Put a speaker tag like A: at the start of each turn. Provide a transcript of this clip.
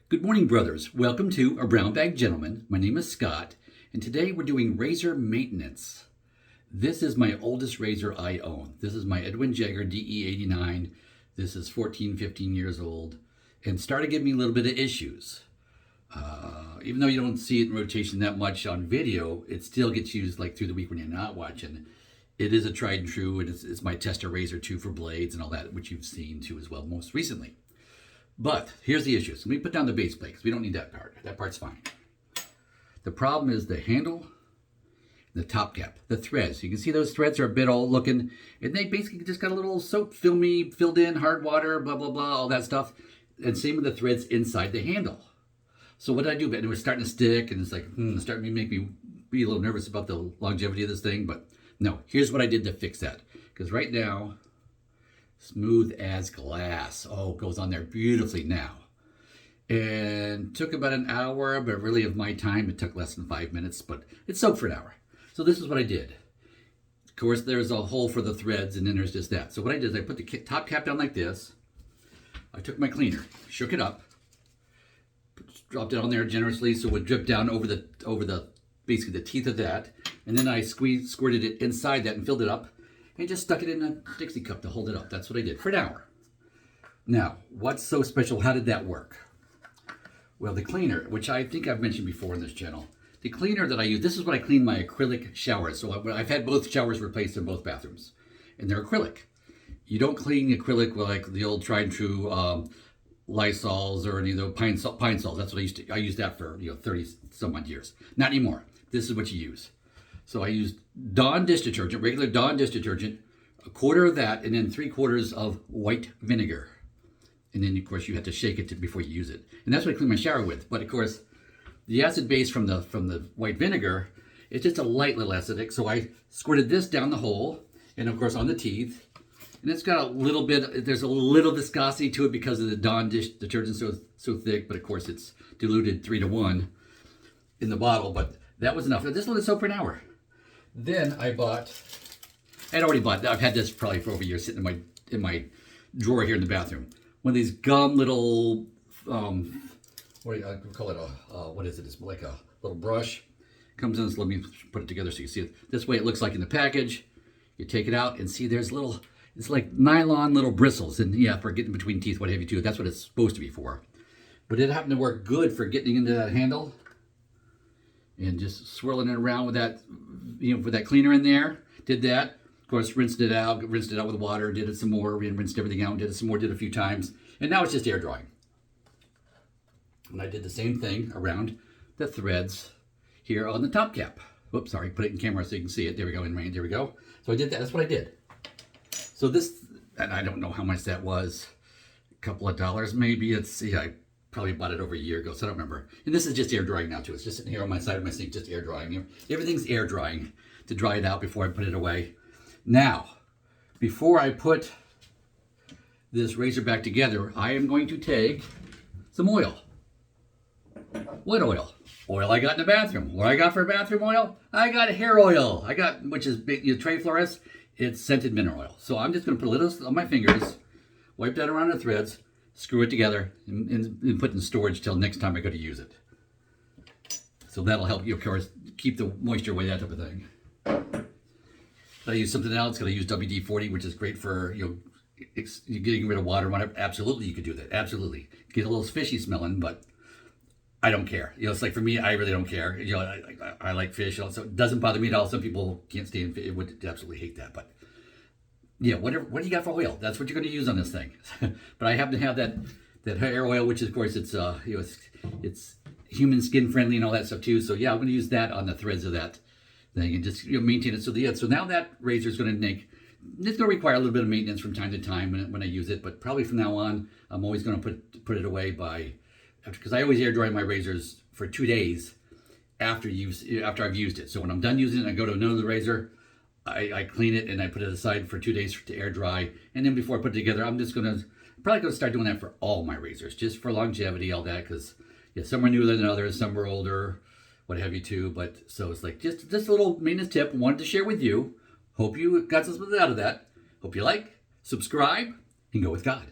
A: Good morning, brothers. Welcome to A Brown Bag Gentleman. My name is Scott, and today we're doing razor maintenance. This is my oldest razor I own. This is my Edwin Jagger DE89. This is 14, 15 years old, and started giving me a little bit of issues. Even though you don't see it in rotation that much on video, it still gets used like through the week when you're not watching. It is a tried and true, and it's my tester razor too for blades and all that, which you've seen too as well most recently. But here's the issue. So let me put down the base plate because we don't need that part. That part's fine. The problem is the handle, the top cap, the threads. You can see those threads are a bit old looking, and they basically just got a little soap filmy, filled in, hard water, blah, blah, blah, all that stuff. And same with the threads inside the handle. So what did I do? But it was starting to stick, and it's like, starting to make me be a little nervous about the longevity of this thing. But no, here's what I did to fix that. Because right now, smooth as glass. Oh, it goes on there beautifully now. And took about an hour, but really of my time, it took less than 5 minutes, but it soaked for an hour. So this is what I did. Of course, there's a hole for the threads, and then there's just that. So what I did is I put the top cap down like this. I took my cleaner, shook it up, dropped it on there generously so it would drip down over the basically the teeth of that. And then I squirted it inside that and filled it up. And just stuck it in a Dixie cup to hold it up. That's what I did for an hour. Now, what's so special? How did that work? Well, the cleaner, which I think I've mentioned before in this channel, the cleaner that I use, this is what I clean my acrylic showers. So I've had both showers replaced in both bathrooms, and they're acrylic. You don't clean acrylic with like the old tried and true Lysols or any of the pine sols. That's what I used that for 30 some odd years. Not anymore. This is what you use. So I used Dawn dish detergent, regular Dawn dish detergent, a quarter of that, and then 3/4 of white vinegar. And then, of course, you have to shake it before you use it. And that's what I clean my shower with. But, of course, the acid base from the white vinegar, it's just a light little acidic. So I squirted this down the hole, and, of course, on the teeth. And it's got a little bit, there's a little viscosity to it because of the Dawn dish detergent so thick. But, of course, it's diluted 3-to-1 in the bottle. But that was enough. Just let it soak for an hour. Then I'd already bought, I've had this probably for over a year sitting in my drawer here in the bathroom. One of these gum little, what do you call it? What is it? It's like a little brush. Comes in, let me put it together so you see it. This way it looks like in the package. You take it out and see there's little, it's like nylon little bristles. And yeah, for getting between teeth, what have you too. That's what it's supposed to be for. But it happened to work good for getting into that handle. And just swirling it around with that, with that cleaner in there. Did that. Of course, rinsed it out with water, did it some more, rinsed everything out, did it some more, did it a few times. And now it's just air drying. And I did the same thing around the threads here on the top cap. Oops, sorry, put it in camera so you can see it. There we go, in rain, there we go. So I did that, that's what I did. So this, and I don't know how much that was, a couple of dollars maybe. I probably bought it over a year ago, so I don't remember. And this is just air drying now too. It's just sitting here on my side of my sink, just air drying. Everything's air drying to dry it out before I put it away. Now, before I put this razor back together, I am going to take some oil. What oil? Oil I got in the bathroom. What I got for bathroom oil? I got hair oil. which is Trade Flores. It's scented mineral oil. So I'm just going to put a little on my fingers, wipe that around the threads, screw it together, and put it in storage till next time I go to use it. So that'll help you, of course, keep the moisture away, that type of thing. Gotta use something else. Gotta use WD-40, which is great for getting rid of water. Whatever. Absolutely, you could do that. Absolutely, get a little fishy smelling, but I don't care. It's like for me, I really don't care. I like fish, so it doesn't bother me at all. Some people can't stand fish; would absolutely hate that, but. Yeah, what do you got for oil? That's what you're going to use on this thing. But I happen to have that hair oil, which is, of course, it's human skin friendly and all that stuff too. So yeah, I'm going to use that on the threads of that thing and just maintain it. So now that razor is going to it's going to require a little bit of maintenance from time to time when I use it. But probably from now on, I'm always going to put it away because I always air dry my razors for 2 days after I've used it. So when I'm done using it, I go to another razor. I clean it and I put it aside for 2 days to air dry. And then before I put it together, I'm just probably going to start doing that for all my razors, just for longevity, all that, because some are newer than others, some are older, what have you too. But so it's like just this little maintenance tip wanted to share with you. Hope you got something out of that. Hope you like, subscribe, and go with God.